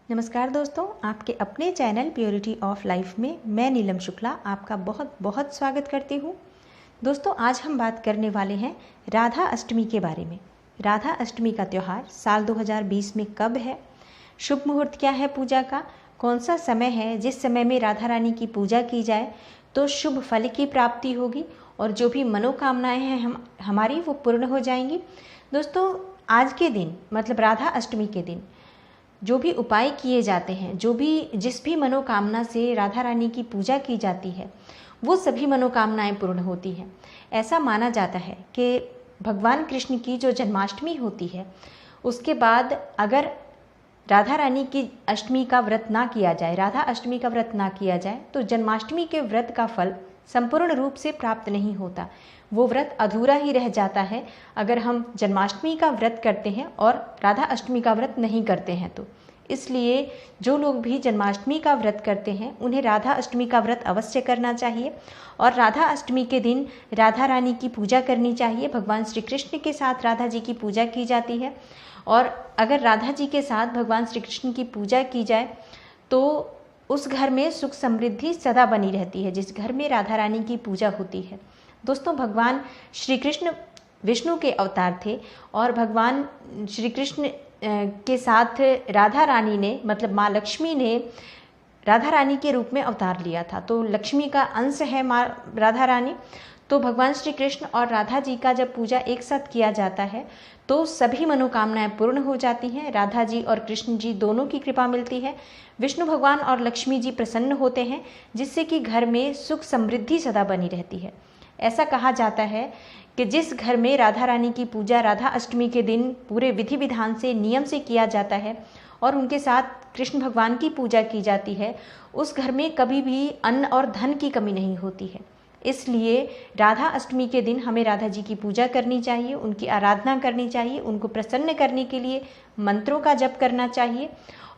नमस्कार दोस्तों, आपके अपने चैनल प्योरिटी ऑफ लाइफ में मैं नीलम शुक्ला आपका बहुत बहुत स्वागत करती हूँ। दोस्तों, आज हम बात करने वाले हैं राधा अष्टमी के बारे में। राधा अष्टमी का त्यौहार साल 2020 में कब है, शुभ मुहूर्त क्या है पूजा का, कौन सा समय है जिस समय में राधा रानी की पूजा की जाए तो शुभ फल की प्राप्ति होगी और जो भी मनोकामनाएं हैं हमारी वो पूर्ण हो जाएंगी। दोस्तों, आज के दिन मतलब राधा अष्टमी के दिन जो भी उपाय किए जाते हैं, जिस भी मनोकामना से राधा रानी की पूजा की जाती है वो सभी मनोकामनाएं पूर्ण होती हैं। ऐसा माना जाता है कि भगवान कृष्ण की जो जन्माष्टमी होती है उसके बाद अगर राधा रानी की अष्टमी का व्रत ना किया जाए, राधा अष्टमी का व्रत ना किया जाए तो जन्माष्टमी के व्रत का फल संपूर्ण रूप से प्राप्त नहीं होता, वो व्रत अधूरा ही रह जाता है अगर हम जन्माष्टमी का व्रत करते हैं और राधा अष्टमी का व्रत नहीं करते हैं तो। इसलिए जो लोग भी जन्माष्टमी का व्रत करते हैं उन्हें राधा अष्टमी का व्रत अवश्य करना चाहिए और राधा अष्टमी के दिन राधा रानी की पूजा करनी चाहिए। भगवान श्री कृष्ण के साथ राधा जी की पूजा की जाती है और अगर राधा जी के साथ भगवान श्री कृष्ण की पूजा की जाए तो उस घर में सुख समृद्धि सदा बनी रहती है, जिस घर में राधा रानी की पूजा होती है। दोस्तों, भगवान श्री कृष्ण विष्णु के अवतार थे और भगवान श्री कृष्ण के साथ राधा रानी ने मतलब माँ लक्ष्मी ने राधा रानी के रूप में अवतार लिया था, तो लक्ष्मी का अंश है माँ राधा रानी। तो भगवान श्री कृष्ण और राधा जी का जब पूजा एक साथ किया जाता है तो सभी मनोकामनाएं पूर्ण हो जाती हैं। राधा जी और कृष्ण जी दोनों की कृपा मिलती है, विष्णु भगवान और लक्ष्मी जी प्रसन्न होते हैं, जिससे कि घर में सुख समृद्धि सदा बनी रहती है। ऐसा कहा जाता है कि जिस घर में राधा रानी की पूजा राधा अष्टमी के दिन पूरे विधि विधान से नियम से किया जाता है और उनके साथ कृष्ण भगवान की पूजा की जाती है, उस घर में कभी भी अन्न और धन की कमी नहीं होती है। इसलिए राधा अष्टमी के दिन हमें राधा जी की पूजा करनी चाहिए, उनकी आराधना करनी चाहिए, उनको प्रसन्न करने के लिए मंत्रों का जप करना चाहिए।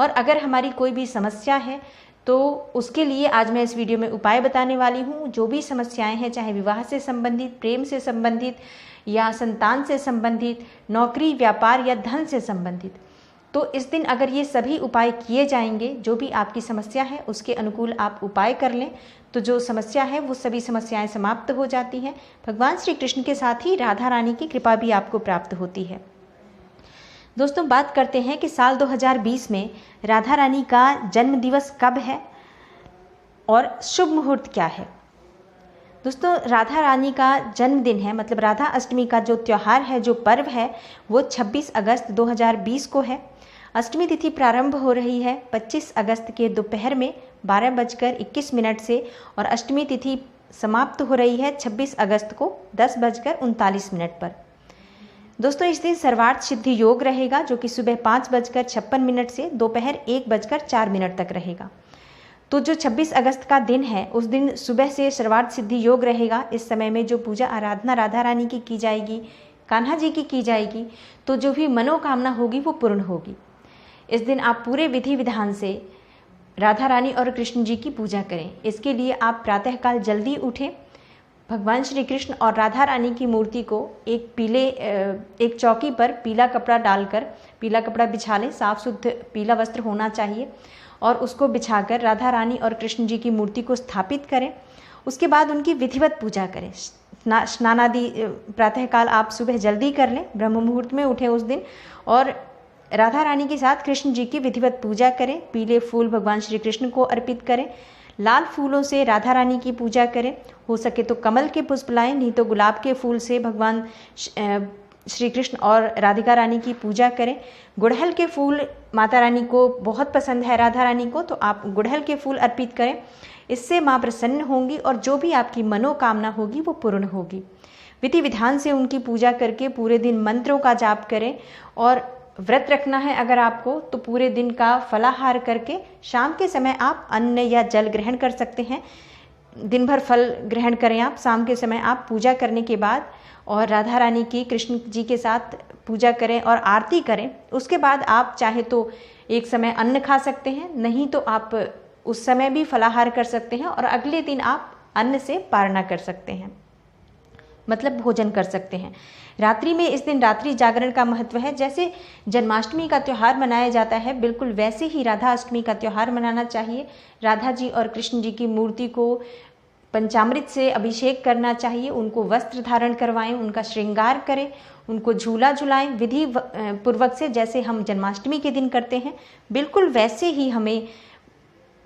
और अगर हमारी कोई भी समस्या है तो उसके लिए आज मैं इस वीडियो में उपाय बताने वाली हूँ। जो भी समस्याएं हैं, चाहे विवाह से संबंधित, प्रेम से संबंधित या संतान से संबंधित, नौकरी, व्यापार या धन से संबंधित, तो इस दिन अगर ये सभी उपाय किए जाएंगे, जो भी आपकी समस्या है उसके अनुकूल आप उपाय कर लें तो जो समस्या है वो सभी समस्याएं समाप्त हो जाती हैं। भगवान श्री कृष्ण के साथ ही राधा रानी की कृपा भी आपको प्राप्त होती है। दोस्तों, बात करते हैं कि साल 2020 में राधा रानी का जन्म दिवस कब है और शुभ मुहूर्त क्या है। दोस्तों, राधा रानी का जन्मदिन है मतलब राधा अष्टमी का जो त्यौहार है, जो पर्व है वो 26 अगस्त 2020 को है। अष्टमी तिथि प्रारंभ हो रही है 25 अगस्त के दोपहर में 12:21 से और अष्टमी तिथि समाप्त हो रही है 26 अगस्त को 10:39 पर। दोस्तों, इस दिन सर्वार्थ सिद्धि योग रहेगा जो कि सुबह 5:56 से दोपहर 1:04 तक रहेगा। तो जो 26 अगस्त का दिन है उस दिन सुबह से सर्वार्थ सिद्धि योग रहेगा। इस समय में जो पूजा आराधना राधा रानी की जाएगी, कान्हा जी की जाएगी, तो जो भी मनोकामना होगी वो पूर्ण होगी। इस दिन आप पूरे विधि विधान से राधा रानी और कृष्ण जी की पूजा करें। इसके लिए आप प्रातःकाल जल्दी उठें, भगवान श्री कृष्ण और राधा रानी की मूर्ति को एक चौकी पर पीला कपड़ा डालकर, पीला कपड़ा बिछा लें, साफ शुद्ध पीला वस्त्र होना चाहिए और उसको बिछाकर राधा रानी और कृष्ण जी की मूर्ति को स्थापित करें। उसके बाद उनकी विधिवत पूजा करें। स्नान आदि प्रातःकाल आप सुबह जल्दी कर लें, ब्रह्म मुहूर्त में उठें उस दिन और राधा रानी के साथ कृष्ण जी की विधिवत पूजा करें। पीले फूल भगवान श्री कृष्ण को अर्पित करें, लाल फूलों से राधा रानी की पूजा करें। हो सके तो कमल के पुष्प लाएं, नहीं तो गुलाब के फूल से भगवान श्री कृष्ण और राधिका रानी की पूजा करें। गुड़हल के फूल माता रानी को बहुत पसंद है, राधा रानी को, तो आप गुड़हल के फूल अर्पित करें। इससे माँ प्रसन्न होंगी और जो भी आपकी मनोकामना होगी वो पूर्ण होगी। विधि विधान से उनकी पूजा करके पूरे दिन मंत्रों का जाप करें और व्रत रखना है अगर आपको तो पूरे दिन का फलाहार करके शाम के समय आप अन्न या जल ग्रहण कर सकते हैं। दिन भर फल ग्रहण करें आप, शाम के समय आप पूजा करने के बाद और राधा रानी की कृष्ण जी के साथ पूजा करें और आरती करें। उसके बाद आप चाहे तो एक समय अन्न खा सकते हैं, नहीं तो आप उस समय भी फलाहार कर सकते हैं और अगले दिन आप अन्न से पारणा कर सकते हैं। मतलब भोजन कर सकते हैं। रात्रि में इस दिन रात्रि जागरण का महत्व है। जैसे जन्माष्टमी का त्यौहार मनाया जाता है, बिल्कुल वैसे ही राधा अष्टमी का त्यौहार मनाना चाहिए। राधा जी और कृष्ण जी की मूर्ति को पंचामृत से अभिषेक करना चाहिए, उनको वस्त्र धारण करवाएं, उनका श्रृंगार करें, उनको झूला झुलाएं विधि पूर्वक से, जैसे हम जन्माष्टमी के दिन करते हैं। बिल्कुल वैसे ही हमें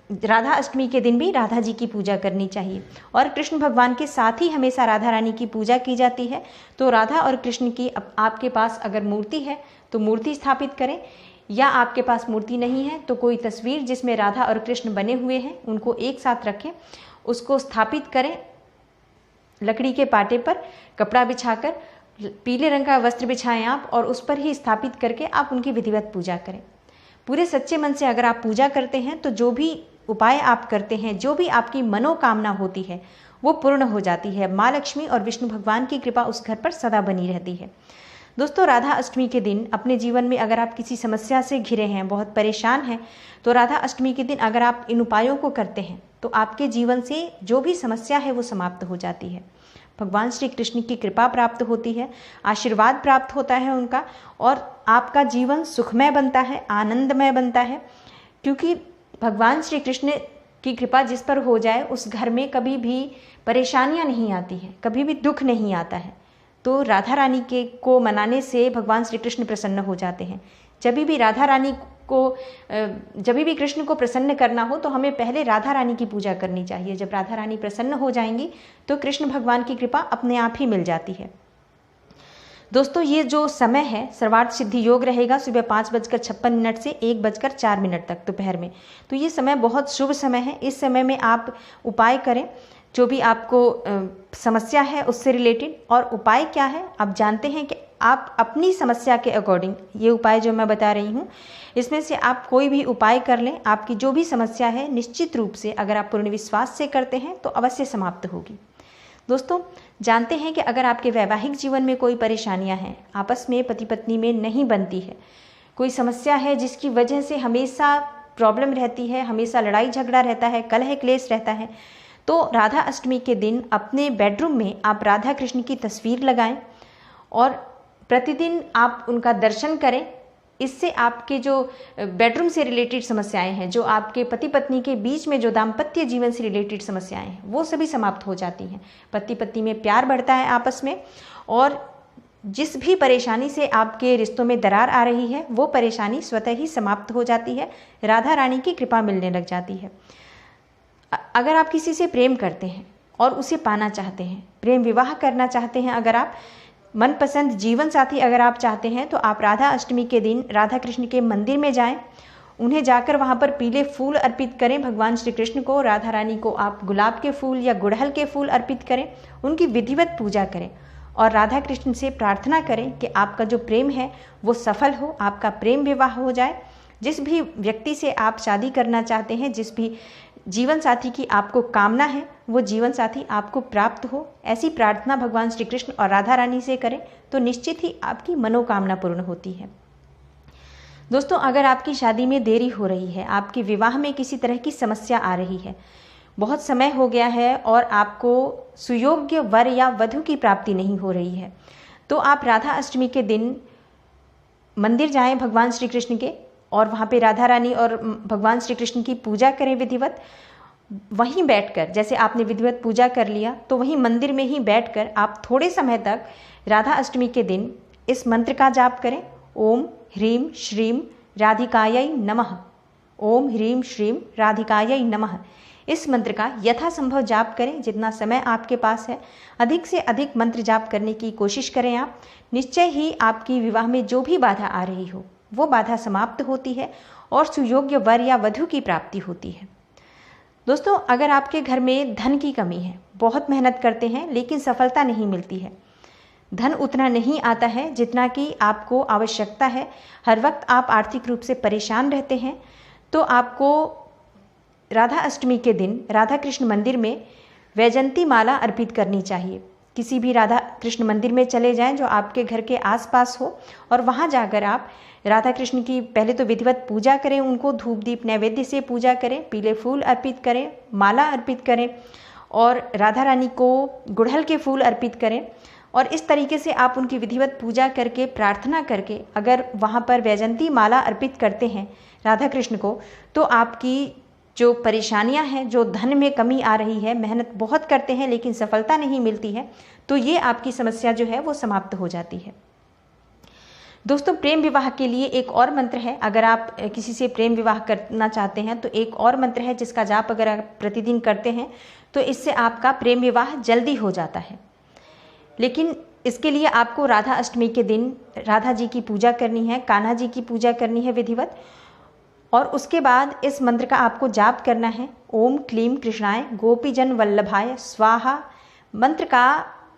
राधा अष्टमी के दिन भी राधा जी की पूजा करनी चाहिए। और कृष्ण भगवान के साथ ही हमेशा राधा रानी की पूजा की जाती है। तो राधा और कृष्ण की आपके पास अगर मूर्ति है तो मूर्ति स्थापित करें, या आपके पास मूर्ति नहीं है तो कोई तस्वीर जिसमें राधा और कृष्ण बने हुए हैं उनको एक साथ रखें, उसको स्थापित करें लकड़ी के पाटे पर कपड़ा बिछाकर, पीले रंग का वस्त्र बिछाएं आप, और उस पर ही स्थापित करके आप उनकी विधिवत पूजा करें। पूरे सच्चे मन से अगर आप पूजा करते हैं तो जो भी उपाय आप करते हैं, जो भी आपकी मनोकामना होती है वो पूर्ण हो जाती है। माँ लक्ष्मी और विष्णु भगवान की कृपा उस घर पर सदा बनी रहती है। दोस्तों, राधा अष्टमी के दिन अपने जीवन में अगर आप किसी समस्या से घिरे हैं, बहुत परेशान हैं, तो राधा अष्टमी के दिन अगर आप इन उपायों को करते हैं तो आपके जीवन से जो भी समस्या है वो समाप्त हो जाती है। भगवान श्री कृष्ण की कृपा प्राप्त होती है, आशीर्वाद प्राप्त होता है उनका, और आपका जीवन सुखमय बनता है, आनंदमय बनता है। क्योंकि भगवान श्री कृष्ण की कृपा जिस पर हो जाए उस घर में कभी भी परेशानियां नहीं आती हैं, कभी भी दुख नहीं आता है। तो राधा रानी को मनाने से भगवान श्री कृष्ण प्रसन्न हो जाते हैं। जब भी कृष्ण को प्रसन्न करना हो तो हमें पहले राधा रानी की पूजा करनी चाहिए। जब राधा रानी प्रसन्न हो जाएंगी तो कृष्ण भगवान की कृपा अपने आप ही मिल जाती है। दोस्तों, ये जो समय है सर्वार्थ सिद्धि योग रहेगा सुबह 5:56 से 1:04 तक दोपहर में। तो ये समय बहुत शुभ समय है। इस समय में आप उपाय करें जो भी आपको समस्या है उससे रिलेटेड। और उपाय क्या है आप जानते हैं कि आप अपनी समस्या के अकॉर्डिंग ये उपाय जो मैं बता रही हूँ इसमें से आप कोई भी उपाय कर लें, आपकी जो भी समस्या है निश्चित रूप से अगर आप पूर्ण विश्वास से करते हैं तो अवश्य समाप्त होगी। दोस्तों, जानते हैं कि अगर आपके वैवाहिक जीवन में कोई परेशानियां हैं, आपस में पति पत्नी में नहीं बनती है, कोई समस्या है जिसकी वजह से हमेशा प्रॉब्लम रहती है, हमेशा लड़ाई झगड़ा रहता है, कलह क्लेश रहता है, तो राधा अष्टमी के दिन अपने बेडरूम में आप राधा कृष्ण की तस्वीर लगाएं और प्रतिदिन आप उनका दर्शन करें। इससे आपके जो बेडरूम से रिलेटेड समस्याएं हैं, जो आपके पति पत्नी के बीच में जो दाम्पत्य जीवन से रिलेटेड समस्याएं हैं, वो सभी समाप्त हो जाती हैं। पति पत्नी में प्यार बढ़ता है आपस में, और जिस भी परेशानी से आपके रिश्तों में दरार आ रही है वो परेशानी स्वतः ही समाप्त हो जाती है, राधा रानी की कृपा मिलने लग जाती है। अगर आप किसी से प्रेम करते हैं और उसे पाना चाहते हैं, प्रेम विवाह करना चाहते हैं, अगर आप मनपसंद जीवन साथी अगर आप चाहते हैं, तो आप राधा अष्टमी के दिन राधा कृष्ण के मंदिर में जाएं, उन्हें जाकर वहां पर पीले फूल अर्पित करें भगवान श्री कृष्ण को। राधा रानी को आप गुलाब के फूल या गुड़हल के फूल अर्पित करें, उनकी विधिवत पूजा करें और राधा कृष्ण से प्रार्थना करें कि आपका जो प्रेम है वो सफल हो, आपका प्रेम विवाह हो जाए। जिस भी व्यक्ति से आप शादी करना चाहते हैं, जिस भी जीवन साथी की आपको कामना है, वो जीवन साथी आपको प्राप्त हो, ऐसी प्रार्थना भगवान श्री कृष्ण और राधा रानी से करें तो निश्चित ही आपकी मनोकामना पूर्ण होती है। दोस्तों, अगर आपकी शादी में देरी हो रही है, आपके विवाह में किसी तरह की समस्या आ रही है, बहुत समय हो गया है और आपको सुयोग्य वर या वधु की प्राप्ति नहीं हो रही है, तो आप राधा अष्टमी के दिन मंदिर जाएं भगवान श्री कृष्ण के, और वहाँ पे राधा रानी और भगवान श्री कृष्ण की पूजा करें विधिवत। वहीं बैठकर, जैसे आपने विधिवत पूजा कर लिया, तो वहीं मंदिर में ही बैठकर आप थोड़े समय तक राधा अष्टमी के दिन इस मंत्र का जाप करें, ओम ह्रीं श्रीं राधिकायै नमः, ओम ह्रीं श्रीं राधिकायै नमः। इस मंत्र का यथासंभव जाप करें, जितना समय आपके पास है अधिक से अधिक मंत्र जाप करने की कोशिश करें आप। निश्चय ही आपकी विवाह में जो भी बाधा आ रही हो वो बाधा समाप्त होती है और सुयोग्य वर या वधु की प्राप्ति होती है। दोस्तों, अगर आपके घर में धन की कमी है, बहुत मेहनत करते हैं लेकिन सफलता नहीं मिलती है, धन उतना नहीं आता है जितना कि आपको आवश्यकता है, हर वक्त आप आर्थिक रूप से परेशान रहते हैं, तो आपको राधा अष्टमी के दिन राधा कृष्ण मंदिर में वैजंती माला अर्पित करनी चाहिए। किसी भी राधा कृष्ण मंदिर में चले जाएं जो आपके घर के आसपास हो, और वहां जाकर आप राधा कृष्ण की पहले तो विधिवत पूजा करें, उनको धूप दीप नैवेद्य से पूजा करें, पीले फूल अर्पित करें, माला अर्पित करें, और राधा रानी को गुड़हल के फूल अर्पित करें। और इस तरीके से आप उनकी विधिवत पूजा करके, प्रार्थना करके अगर वहाँ पर वैजयंती माला अर्पित करते हैं राधा कृष्ण को, तो आपकी जो परेशानियां हैं, जो धन में कमी आ रही है, मेहनत बहुत करते हैं लेकिन सफलता नहीं मिलती है, तो ये आपकी समस्या जो है वो समाप्त हो जाती है। दोस्तों, प्रेम विवाह के लिए एक और मंत्र है। अगर आप किसी से प्रेम विवाह करना चाहते हैं तो एक और मंत्र है जिसका जाप अगर आप प्रतिदिन करते हैं तो इससे आपका प्रेम विवाह जल्दी हो जाता है। लेकिन इसके लिए आपको राधा अष्टमी के दिन राधा जी की पूजा करनी है, कान्हा जी की पूजा करनी है विधिवत, और उसके बाद इस मंत्र का आपको जाप करना है। ओम क्लीम कृष्णाय गोपीजन वल्लभाय स्वाहा मंत्र का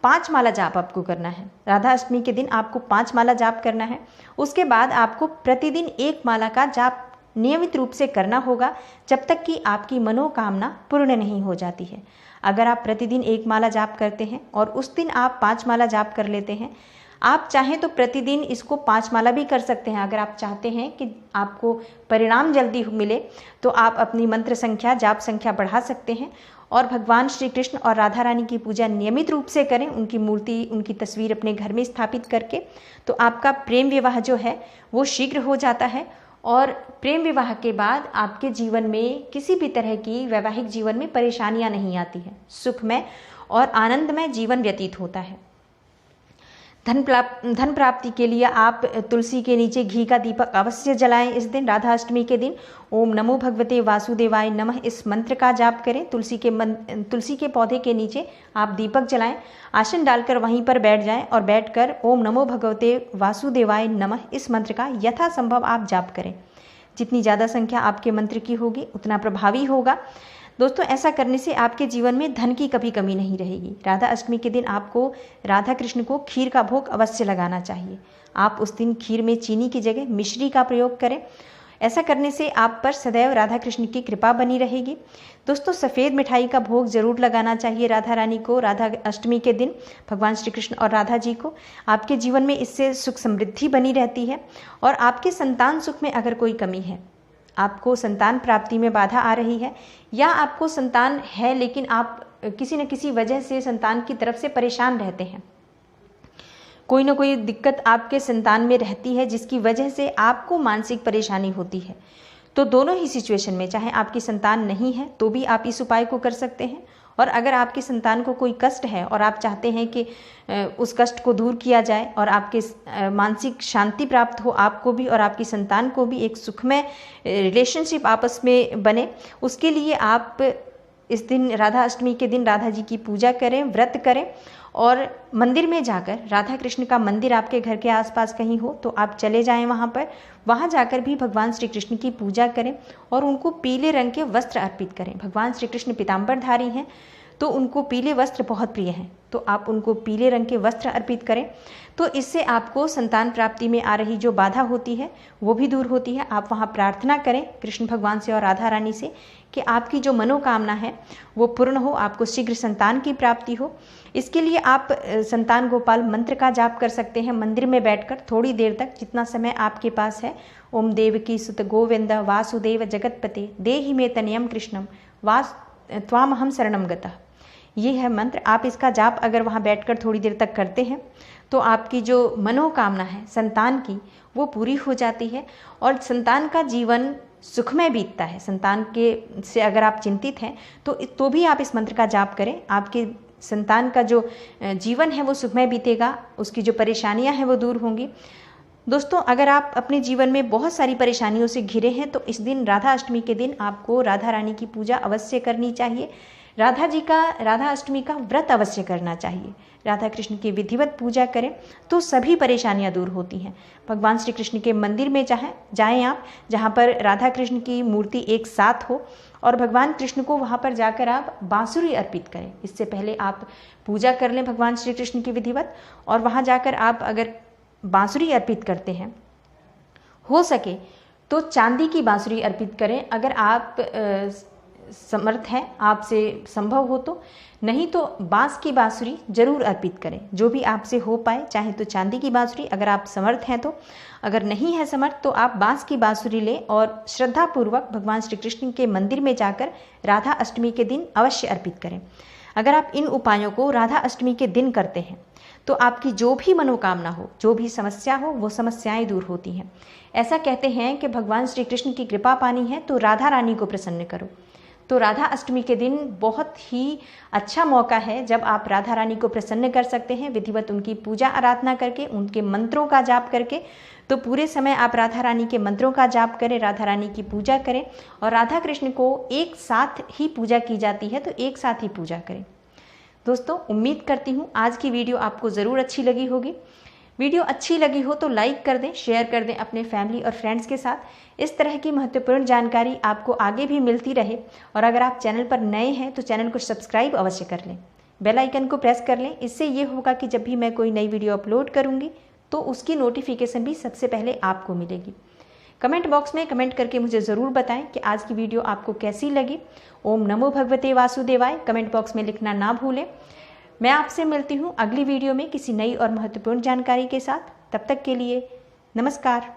5 माला जाप आपको करना है। राधा अष्टमी के दिन आपको 5 माला जाप करना है। उसके बाद आपको प्रतिदिन 1 माला का जाप नियमित रूप से करना होगा जब तक कि आपकी मनोकामना पूर्ण नहीं हो जाती है। अगर आप प्रतिदिन 1 माला जाप करते हैं और उस दिन आप 5 माला जाप कर लेते हैं, आप चाहें तो प्रतिदिन इसको 5 माला भी कर सकते हैं। अगर आप चाहते हैं कि आपको परिणाम जल्दी मिले तो आप अपनी मंत्र संख्या, जाप संख्या बढ़ा सकते हैं और भगवान श्री कृष्ण और राधा रानी की पूजा नियमित रूप से करें, उनकी मूर्ति, उनकी तस्वीर अपने घर में स्थापित करके, तो आपका प्रेम विवाह जो है वो शीघ्र हो जाता है। और प्रेम विवाह के बाद आपके जीवन में किसी भी तरह की वैवाहिक जीवन में परेशानियां नहीं आती हैं, सुखमय और आनंदमय जीवन व्यतीत होता है। धन प्राप्ति के लिए आप तुलसी के नीचे घी का दीपक अवश्य जलाएं इस दिन, राधा अष्टमी के दिन। ओम नमो भगवते वासुदेवाय नमः इस मंत्र का जाप करें। तुलसी के पौधे के नीचे आप दीपक जलाएं, आसन डालकर वहीं पर बैठ जाएं और बैठकर ओम नमो भगवते वासुदेवाय नमः इस मंत्र का यथासंभव आप जाप करें। जितनी ज़्यादा संख्या आपके मंत्र की होगी उतना प्रभावी होगा। दोस्तों, ऐसा करने से आपके जीवन में धन की कभी कमी नहीं रहेगी। राधा अष्टमी के दिन आपको राधा कृष्ण को खीर का भोग अवश्य लगाना चाहिए। आप उस दिन खीर में चीनी की जगह मिश्री का प्रयोग करें। ऐसा करने से आप पर सदैव राधा कृष्ण की कृपा बनी रहेगी। दोस्तों, सफ़ेद मिठाई का भोग जरूर लगाना चाहिए राधा रानी को राधा अष्टमी के दिन, भगवान श्री कृष्ण और राधा जी को। आपके जीवन में इससे सुख समृद्धि बनी रहती है। और आपके संतान सुख में अगर कोई कमी है, आपको संतान प्राप्ति में बाधा आ रही है, या आपको संतान है लेकिन आप किसी न किसी वजह से संतान की तरफ से परेशान रहते हैं, कोई ना कोई दिक्कत आपके संतान में रहती है जिसकी वजह से आपको मानसिक परेशानी होती है, तो दोनों ही सिचुएशन में, चाहे आपकी संतान नहीं है तो भी आप इस उपाय को कर सकते हैं, और अगर आपकी संतान को कोई कष्ट है और आप चाहते हैं कि उस कष्ट को दूर किया जाए और आपके मानसिक शांति प्राप्त हो, आपको भी और आपकी संतान को भी एक सुखमय रिलेशनशिप आपस में बने, उसके लिए आप इस दिन राधा अष्टमी के दिन राधा जी की पूजा करें, व्रत करें, और मंदिर में जाकर, राधा कृष्ण का मंदिर आपके घर के आसपास कहीं हो तो आप चले जाएं वहाँ जाकर भी भगवान श्री कृष्ण की पूजा करें और उनको पीले रंग के वस्त्र अर्पित करें। भगवान श्री कृष्ण पीताम्बरधारी हैं तो उनको पीले वस्त्र बहुत प्रिय हैं, तो आप उनको पीले रंग के वस्त्र अर्पित करें। तो इससे आपको संतान प्राप्ति में आ रही जो बाधा होती है वो भी दूर होती है। आप वहाँ प्रार्थना करें कृष्ण भगवान से और राधा रानी से कि आपकी जो मनोकामना है वो पूर्ण हो, आपको शीघ्र संतान की प्राप्ति हो। इसके लिए आप संतान गोपाल मंत्र का जाप कर सकते हैं मंदिर में बैठकर थोड़ी देर तक, जितना समय आपके पास है। ओम देवकी सुत गोविंद वासुदेव जगतपते देहि मे तनयम कृष्णम वास त्वामहम शरणम गतः, ये है मंत्र। आप इसका जाप अगर वहाँ बैठकर थोड़ी देर तक करते हैं तो आपकी जो मनोकामना है संतान की वो पूरी हो जाती है और संतान का जीवन सुखमय बीतता है। संतान के से अगर आप चिंतित हैं तो भी आप इस मंत्र का जाप करें, आपके संतान का जो जीवन है वो सुखमय बीतेगा, उसकी जो परेशानियां हैं वो दूर होंगी। दोस्तों, अगर आप अपने जीवन में बहुत सारी परेशानियों से घिरे हैं तो इस दिन राधा अष्टमी के दिन आपको राधा रानी की पूजा अवश्य करनी चाहिए। राधा अष्टमी का व्रत अवश्य करना चाहिए। राधा कृष्ण की विधिवत पूजा करें तो सभी परेशानियां दूर होती हैं। भगवान श्री कृष्ण के मंदिर में जाएं आप, जहां पर राधा कृष्ण की मूर्ति एक साथ हो, और भगवान कृष्ण को वहां पर जाकर आप बांसुरी अर्पित करें। इससे पहले आप पूजा कर लें भगवान श्री कृष्ण की विधिवत, और वहां जाकर आप अगर बांसुरी अर्पित करते हैं, हो सके तो चांदी की बांसुरी अर्पित करें अगर आप समर्थ हैं, आपसे संभव हो तो। नहीं तो बांस की बांसुरी जरूर अर्पित करें, जो भी आपसे हो पाए, चाहे तो चांदी की बांसुरी अगर आप समर्थ हैं तो। अगर नहीं है समर्थ तो आप बांस की बांसुरी लें और श्रद्धापूर्वक भगवान श्री कृष्ण के मंदिर में जाकर राधा अष्टमी के दिन अवश्य अर्पित करें। अगर आप इन उपायों को राधा अष्टमी के दिन करते हैं तो आपकी जो भी मनोकामना हो, जो भी समस्या हो, वो समस्याएं दूर होती हैं। ऐसा कहते हैं कि भगवान श्री कृष्ण की कृपा पानी है तो राधा रानी को प्रसन्न करो। तो राधा अष्टमी के दिन बहुत ही अच्छा मौका है जब आप राधा रानी को प्रसन्न कर सकते हैं, विधिवत उनकी पूजा आराधना करके, उनके मंत्रों का जाप करके। तो पूरे समय आप राधा रानी के मंत्रों का जाप करें, राधा रानी की पूजा करें, और राधा कृष्ण को एक साथ ही पूजा की जाती है तो एक साथ ही पूजा करें। दोस्तों, उम्मीद करती हूँ आज की वीडियो आपको ज़रूर अच्छी लगी होगी। वीडियो अच्छी लगी हो तो लाइक कर दें, शेयर कर दें अपने फैमिली और फ्रेंड्स के साथ। इस तरह की महत्वपूर्ण जानकारी आपको आगे भी मिलती रहे। और अगर आप चैनल पर नए हैं तो चैनल को सब्सक्राइब अवश्य कर लें, बेल आइकन को प्रेस कर लें। इससे ये होगा कि जब भी मैं कोई नई वीडियो अपलोड करूँगी तो उसकी नोटिफिकेशन भी सबसे पहले आपको मिलेगी। कमेंट बॉक्स में कमेंट करके मुझे ज़रूर बताएं कि आज की वीडियो आपको कैसी लगी। ओम नमो भगवते वासुदेवाय कमेंट बॉक्स में लिखना ना भूलें। मैं आपसे मिलती हूँ अगली वीडियो में किसी नई और महत्वपूर्ण जानकारी के साथ। तब तक के लिए नमस्कार।